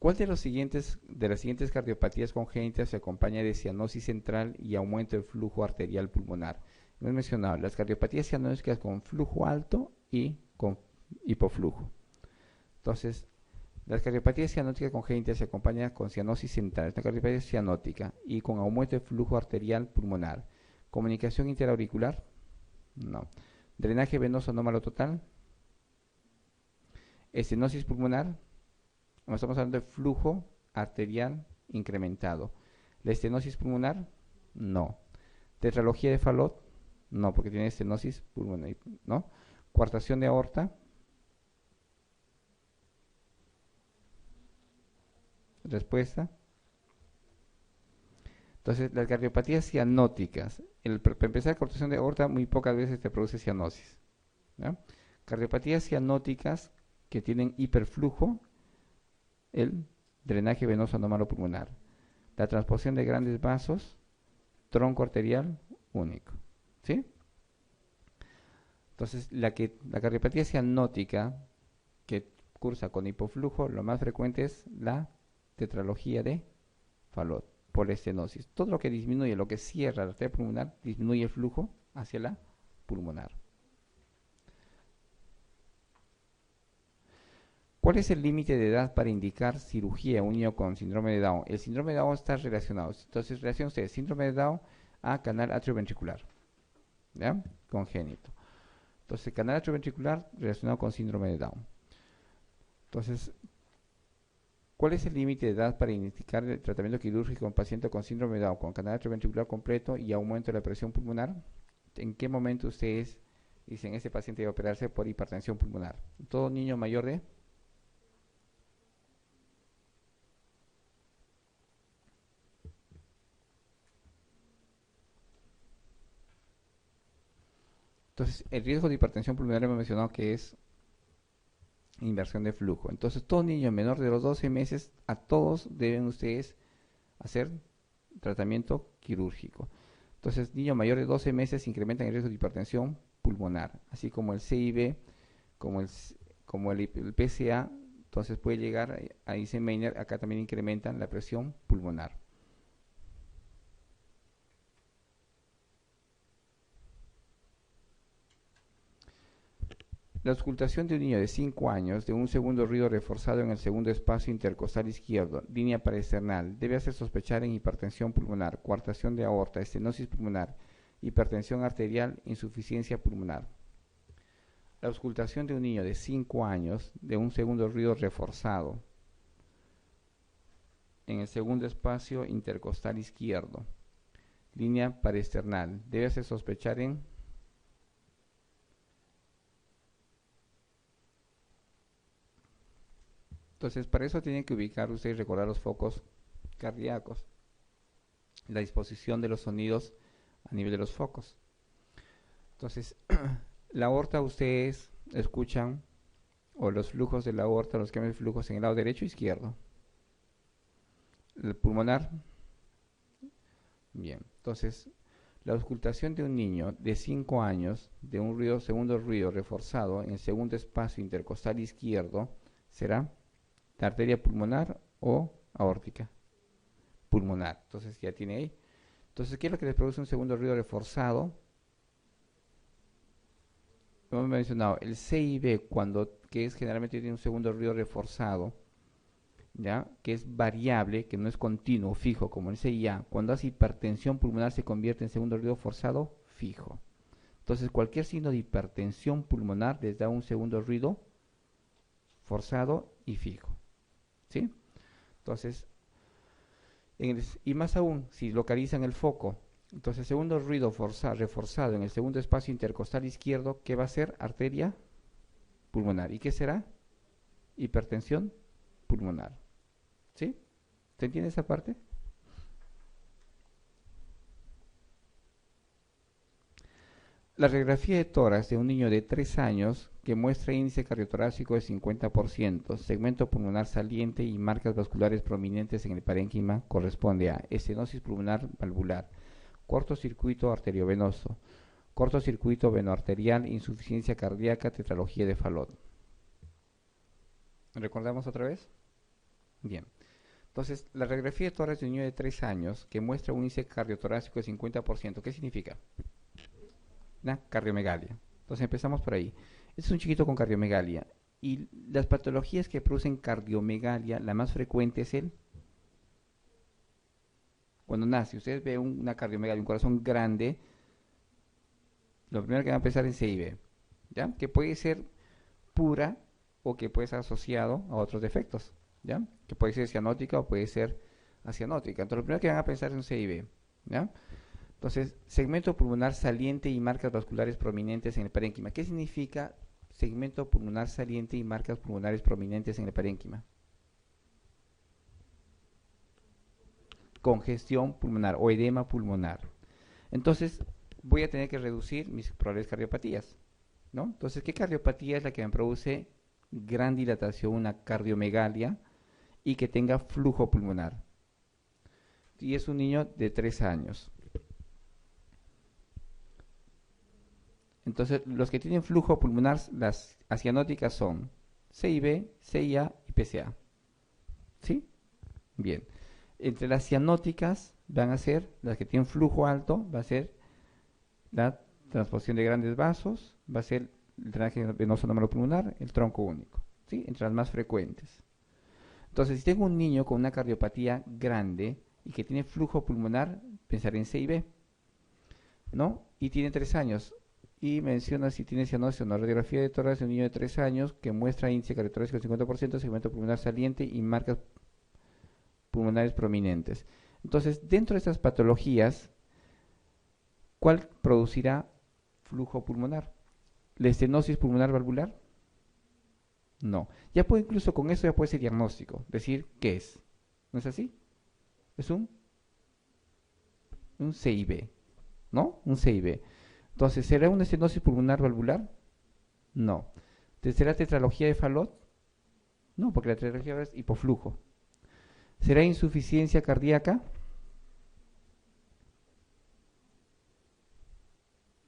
¿Cuál de las siguientes cardiopatías congénitas se acompaña de cianosis central y aumento del flujo arterial pulmonar? Hemos mencionado las cardiopatías cianóticas con flujo alto y con hipoflujo. Entonces, las cardiopatías cianóticas congénitas se acompañan con cianosis central, una cardiopatía cianótica, y con aumento del flujo arterial pulmonar. ¿Comunicación interauricular? No. ¿Drenaje venoso anómalo total? ¿Estenosis pulmonar? Estamos hablando de flujo arterial incrementado. ¿La estenosis pulmonar? No. ¿Tetralogía de Fallot? No, porque tiene estenosis pulmonar. ¿No? ¿Coartación de aorta? Respuesta. Entonces, las cardiopatías cianóticas, para empezar, coartación de aorta muy pocas veces te produce cianosis. ¿Ya? Cardiopatías cianóticas que tienen hiperflujo, el drenaje venoso anómalo pulmonar, la transposición de grandes vasos, tronco arterial único. ¿Sí? Entonces, la cardiopatía cianótica que cursa con hipoflujo, lo más frecuente es la tetralogía de Fallot por la estenosis. Todo lo que disminuye, lo que cierra la arteria pulmonar, disminuye el flujo hacia la pulmonar. ¿Cuál es el límite de edad para indicar cirugía a un niño con síndrome de Down? El síndrome de Down está relacionado. Entonces, relaciona usted síndrome de Down a canal atrioventricular, ¿ya? Congénito. Entonces, canal atrioventricular relacionado con síndrome de Down. Entonces, ¿cuál es el límite de edad para indicar el tratamiento quirúrgico en paciente con síndrome de Down con canal atrioventricular completo y aumento de la presión pulmonar? ¿En qué momento ustedes dicen este paciente debe operarse por hipertensión pulmonar? ¿Todo niño mayor de? Entonces, el riesgo de hipertensión pulmonar hemos mencionado que es inversión de flujo. Entonces, todo niño menor de los 12 meses, a todos deben ustedes hacer tratamiento quirúrgico. Entonces, niño mayor de 12 meses incrementan el riesgo de hipertensión pulmonar, así como el CIB, como el PCA, entonces puede llegar a Eisenmenger, acá también incrementan la presión pulmonar. La auscultación de un niño de 5 años de un segundo ruido reforzado en el segundo espacio intercostal izquierdo, línea paraesternal, debe hacer sospechar en hipertensión pulmonar, coartación de aorta, estenosis pulmonar, hipertensión arterial, insuficiencia pulmonar. La auscultación de un niño de 5 años de un segundo ruido reforzado en el segundo espacio intercostal izquierdo, línea paraesternal, debe hacer sospechar en Entonces, para eso tienen que ubicar ustedes y recordar los focos cardíacos, la disposición de los sonidos a nivel de los focos. Entonces, la aorta ustedes escuchan, o los flujos de la aorta, los cambios de flujos en el lado derecho e izquierdo. El pulmonar, bien. Entonces, la auscultación de un niño de 5 años de un segundo ruido reforzado en el segundo espacio intercostal izquierdo será la arteria pulmonar o aórtica pulmonar. Entonces ya tiene ahí. Entonces, ¿qué es lo que les produce un segundo ruido reforzado? Hemos mencionado el CIB, que es generalmente tiene un segundo ruido reforzado, ¿ya? Que es variable, que no es continuo, fijo, como el CIA. Cuando hace hipertensión pulmonar se convierte en segundo ruido forzado fijo. Entonces, cualquier signo de hipertensión pulmonar les da un segundo ruido forzado y fijo. ¿Sí? Entonces, y más aún, si localizan el foco, entonces segundo ruido reforzado en el segundo espacio intercostal izquierdo, ¿qué va a ser? Arteria pulmonar. ¿Y qué será? Hipertensión pulmonar. ¿Sí? ¿Se entiende esa parte? La radiografía de tórax de un niño de 3 años que muestra índice cardiotorácico de 50%, segmento pulmonar saliente y marcas vasculares prominentes en el parénquima corresponde a estenosis pulmonar valvular, cortocircuito arteriovenoso, cortocircuito venoarterial, insuficiencia cardíaca, tetralogía de Fallot. ¿Recordamos otra vez? Bien. Entonces, la radiografía de tórax de un niño de 3 años que muestra un índice cardiotorácico de 50%, ¿qué significa? Una cardiomegalia. Entonces, empezamos por ahí. Este es un chiquito con cardiomegalia. Y las patologías que producen cardiomegalia, la más frecuente es cuando nace. Ustedes ven una cardiomegalia, un corazón grande, lo primero que van a pensar en CIB, ¿ya? Que puede ser pura o que puede ser asociado a otros defectos, ¿ya? Que puede ser cianótica o puede ser acianótica. Entonces, lo primero que van a pensar es un CIB, ¿ya? Entonces, segmento pulmonar saliente y marcas vasculares prominentes en el parénquima. ¿Qué significa segmento pulmonar saliente y marcas pulmonares prominentes en el parénquima? Congestión pulmonar o edema pulmonar. Entonces, voy a tener que reducir mis probables cardiopatías, ¿no? Entonces, ¿qué cardiopatía es la que me produce gran dilatación, una cardiomegalia y que tenga flujo pulmonar? Y es un niño de 3 años. Entonces, los que tienen flujo pulmonar, las acianóticas son CIB, CIA y PCA. ¿Sí? Bien. Entre las cianóticas van a ser, las que tienen flujo alto, va a ser la transposición de grandes vasos, va a ser el drenaje venoso anómalo pulmonar, el tronco único, ¿sí? Entre las más frecuentes. Entonces, si tengo un niño con una cardiopatía grande y que tiene flujo pulmonar, pensaré en CIB, ¿no? Y tiene 3 años. Y menciona si tiene cianosis o no. Radiografía de tórax de un niño de 3 años que muestra índice cardiotorácico del 50%, segmento pulmonar saliente y marcas pulmonares prominentes. Entonces, dentro de estas patologías, ¿cuál producirá flujo pulmonar? ¿La estenosis pulmonar valvular? No. Ya puede, incluso con eso ya puede ser diagnóstico. Decir, ¿qué es? ¿No es así? Es un CIB, ¿no? Un CIB. Entonces, ¿será una estenosis pulmonar valvular? No. ¿Será tetralogía de Fallot? No, porque la tetralogía es hipoflujo. ¿Será insuficiencia cardíaca?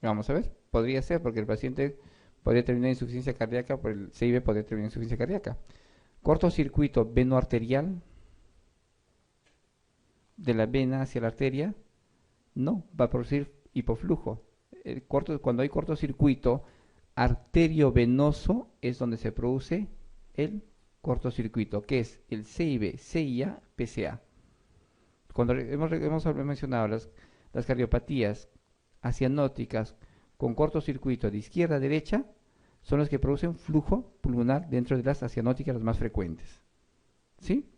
Vamos a ver. Podría ser, porque el paciente podría terminar en insuficiencia cardíaca, por el CIB podría terminar en insuficiencia cardíaca. Cortocircuito venoarterial de la vena hacia la arteria, no, va a producir hipoflujo. Cuando hay cortocircuito arteriovenoso es donde se produce el cortocircuito, que es el CIB, CIA, PCA. Cuando hemos mencionado las cardiopatías acianóticas con cortocircuito de izquierda a derecha, son los que producen flujo pulmonar dentro de las acianóticas las más frecuentes. ¿Sí?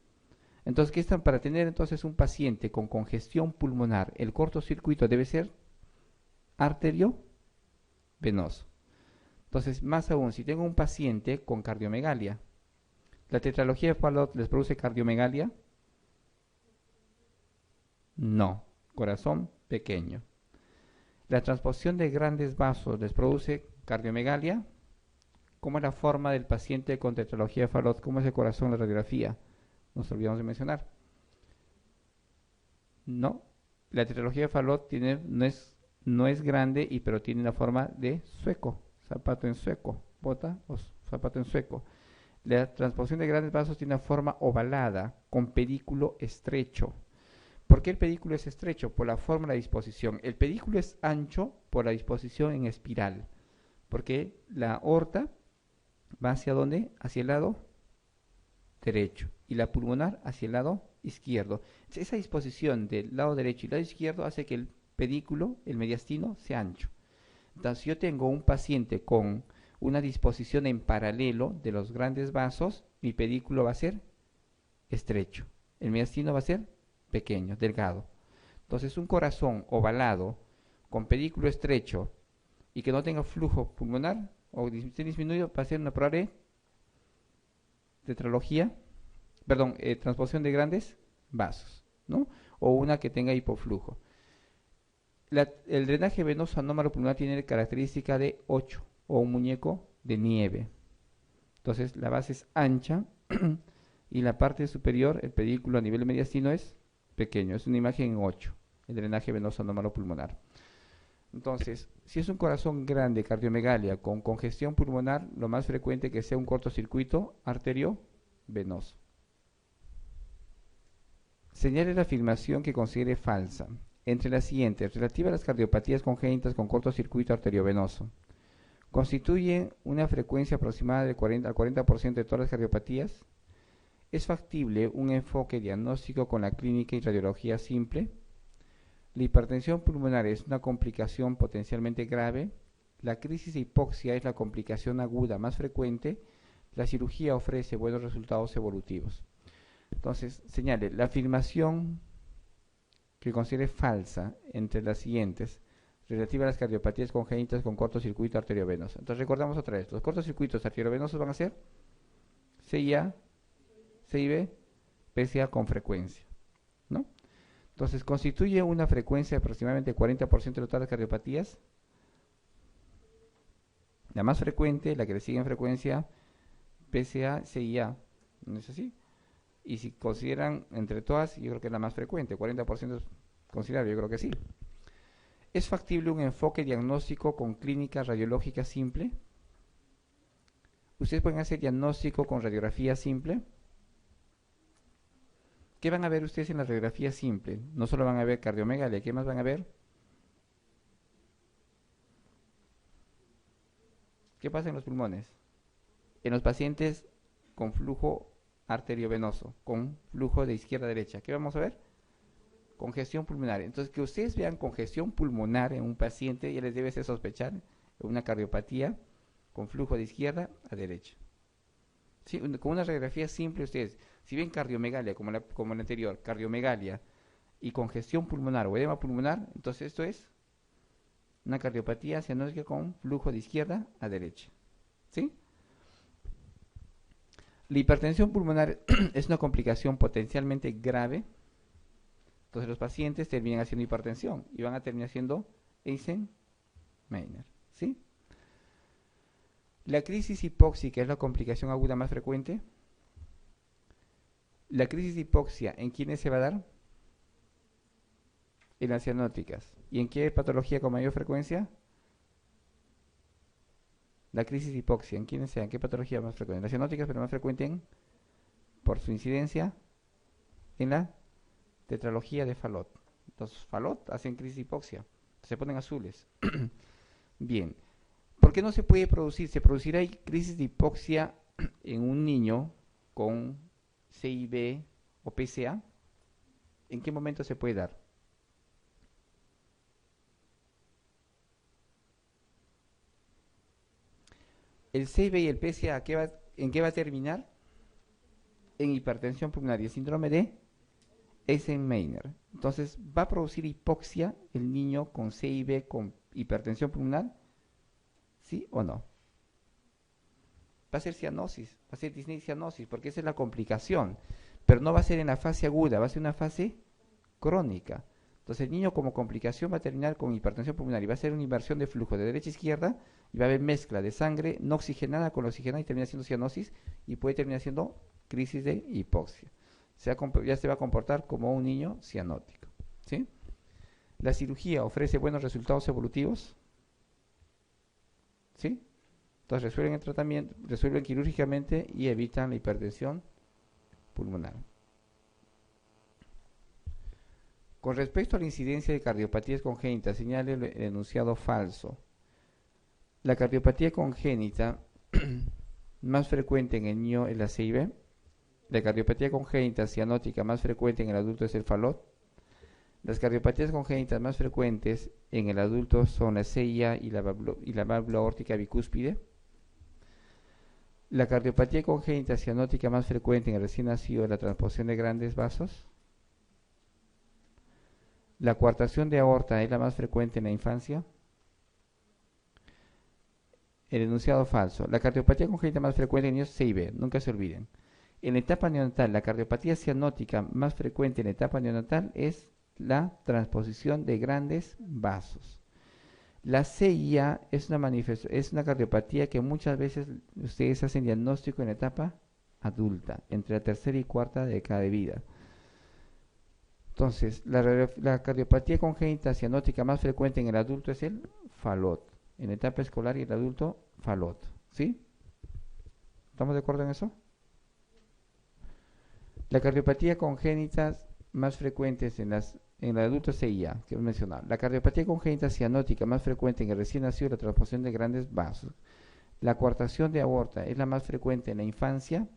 Entonces, ¿qué están? Para tener entonces un paciente con congestión pulmonar, el cortocircuito debe ser arteriovenoso. Entonces, más aún, si tengo un paciente con cardiomegalia, ¿la tetralogía de Fallot les produce cardiomegalia? No, corazón pequeño. ¿La transposición de grandes vasos les produce cardiomegalia? ¿Cómo es la forma del paciente con tetralogía de Fallot? ¿Cómo es el corazón en la radiografía? Nos olvidamos de mencionar. No, la tetralogía de Fallot no es grande, pero tiene la forma de sueco, zapato en sueco, bota o zapato en sueco. La transposición de grandes vasos tiene una forma ovalada, con pedículo estrecho. ¿Por qué el pedículo es estrecho? Por la forma de la disposición. El pedículo es ancho por la disposición en espiral, porque la aorta va hacia dónde? Hacia el lado derecho y la pulmonar hacia el lado izquierdo. Esa disposición del lado derecho y lado izquierdo hace que el pedículo, el mediastino, sea ancho. Entonces, si yo tengo un paciente con una disposición en paralelo de los grandes vasos, mi pedículo va a ser estrecho. El mediastino va a ser pequeño, delgado. Entonces, un corazón ovalado con pedículo estrecho y que no tenga flujo pulmonar o esté disminuido va a ser una probable tetralogía, transposición de grandes vasos, ¿no? O una que tenga hipoflujo. El drenaje venoso anómalo pulmonar tiene característica de 8 o un muñeco de nieve. Entonces la base es ancha y la parte superior, el pedículo a nivel mediastino es pequeño. Es una imagen en 8, el drenaje venoso anómalo pulmonar. Entonces, si es un corazón grande, cardiomegalia, con congestión pulmonar, lo más frecuente es que sea un cortocircuito arteriovenoso. Señale la afirmación que considere falsa. Entre las siguientes, relativa a las cardiopatías congénitas con cortocircuito arteriovenoso. Constituye una frecuencia aproximada del 40 al 40% de todas las cardiopatías. ¿Es factible un enfoque diagnóstico con la clínica y radiología simple? La hipertensión pulmonar es una complicación potencialmente grave. La crisis de hipoxia es la complicación aguda más frecuente. La cirugía ofrece buenos resultados evolutivos. Entonces, señale la afirmación que considere falsa entre las siguientes, relativa a las cardiopatías congénitas con cortocircuito arteriovenoso. Entonces, recordamos otra vez, los cortocircuitos arteriovenosos van a ser CIA, CIB, PCA con frecuencia, ¿no? Entonces, constituye una frecuencia de aproximadamente 40% de todas las cardiopatías. La más frecuente, la que le sigue en frecuencia, PCA, CIA, ¿no es así? Y si consideran entre todas, yo creo que es la más frecuente, 40% es considerable, yo creo que sí. ¿Es factible un enfoque diagnóstico con clínica radiológica simple? ¿Ustedes pueden hacer diagnóstico con radiografía simple? ¿Qué van a ver ustedes en la radiografía simple? No solo van a ver cardiomegalia, ¿qué más van a ver? ¿Qué pasa en los pulmones? En los pacientes con flujo arteriovenoso, con flujo de izquierda a derecha. ¿Qué vamos a ver? Congestión pulmonar. Entonces, que ustedes vean congestión pulmonar en un paciente ya les debe hacer sospechar una cardiopatía con flujo de izquierda a derecha. ¿Sí? Con una radiografía simple ustedes, si ven cardiomegalia como la anterior, cardiomegalia y congestión pulmonar o edema pulmonar, entonces esto es una cardiopatía cianótica con flujo de izquierda a derecha. ¿Sí? La hipertensión pulmonar es una complicación potencialmente grave. Entonces los pacientes terminan haciendo hipertensión y van a terminar haciendo Eisenmenger. ¿Sí? La crisis hipóxica es la complicación aguda más frecuente. La crisis de hipoxia, ¿en quiénes se va a dar? En las cianóticas. ¿Y en qué patología con mayor frecuencia? La crisis de hipoxia, ¿en quiénes sea? ¿En qué patología más frecuente? En las cianóticas, pero más frecuente por su incidencia en la tetralogía de Fallot. Los Fallot hacen crisis de hipoxia, se ponen azules. Bien, ¿por qué no se puede producir? Se producirá crisis de hipoxia en un niño con CIB o PCA. ¿En qué momento se puede dar? El CIB y el PCA, ¿en qué va a terminar? En hipertensión pulmonar y el síndrome de Eisenmenger. Entonces, ¿va a producir hipoxia el niño con CIB con hipertensión pulmonar? ¿Sí o no? Va a ser cianosis, va a ser disnea cianosis, porque esa es la complicación. Pero no va a ser en la fase aguda, va a ser una fase crónica. Entonces, el niño como complicación va a terminar con hipertensión pulmonar y va a ser una inversión de flujo de derecha a izquierda y va a haber mezcla de sangre no oxigenada con la oxigenada y termina siendo cianosis y puede terminar siendo crisis de hipoxia. Ya se va a comportar como un niño cianótico. ¿Sí? La cirugía ofrece buenos resultados evolutivos. ¿Sí? Entonces resuelven el tratamiento, resuelven quirúrgicamente y evitan la hipertensión pulmonar. Con respecto a la incidencia de cardiopatías congénitas, señale el enunciado falso. La cardiopatía congénita más frecuente en el niño es la CIB. La cardiopatía congénita cianótica más frecuente en el adulto es el Fallot. Las cardiopatías congénitas más frecuentes en el adulto son la CIA y la válvula aórtica bicúspide. La cardiopatía congénita cianótica más frecuente en el recién nacido es la transposición de grandes vasos. La coartación de aorta es la más frecuente en la infancia. El enunciado falso. La cardiopatía congénita más frecuente en niños CIB, nunca se olviden. En la etapa neonatal, la cardiopatía cianótica más frecuente en la etapa neonatal es la transposición de grandes vasos. La CIA es una cardiopatía que muchas veces ustedes hacen diagnóstico en la etapa adulta, entre la tercera y cuarta década de vida. Entonces, la cardiopatía congénita cianótica más frecuente en el adulto es el Fallot. En la etapa escolar y el adulto, Fallot. ¿Sí? ¿Estamos de acuerdo en eso? La cardiopatía congénita más frecuentes en el adulto CIA, que hemos mencionado. La cardiopatía congénita cianótica más frecuente en el recién nacido, la transfusión de grandes vasos. La coartación de aorta es la más frecuente en la infancia.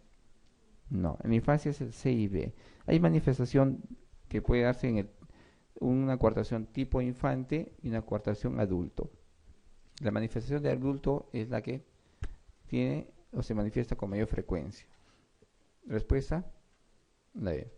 No, en la infancia es el CIB. Hay manifestación que puede darse en una coartación tipo infante y una coartación adulto. La manifestación de adulto es la que tiene o se manifiesta con mayor frecuencia. Respuesta, la B.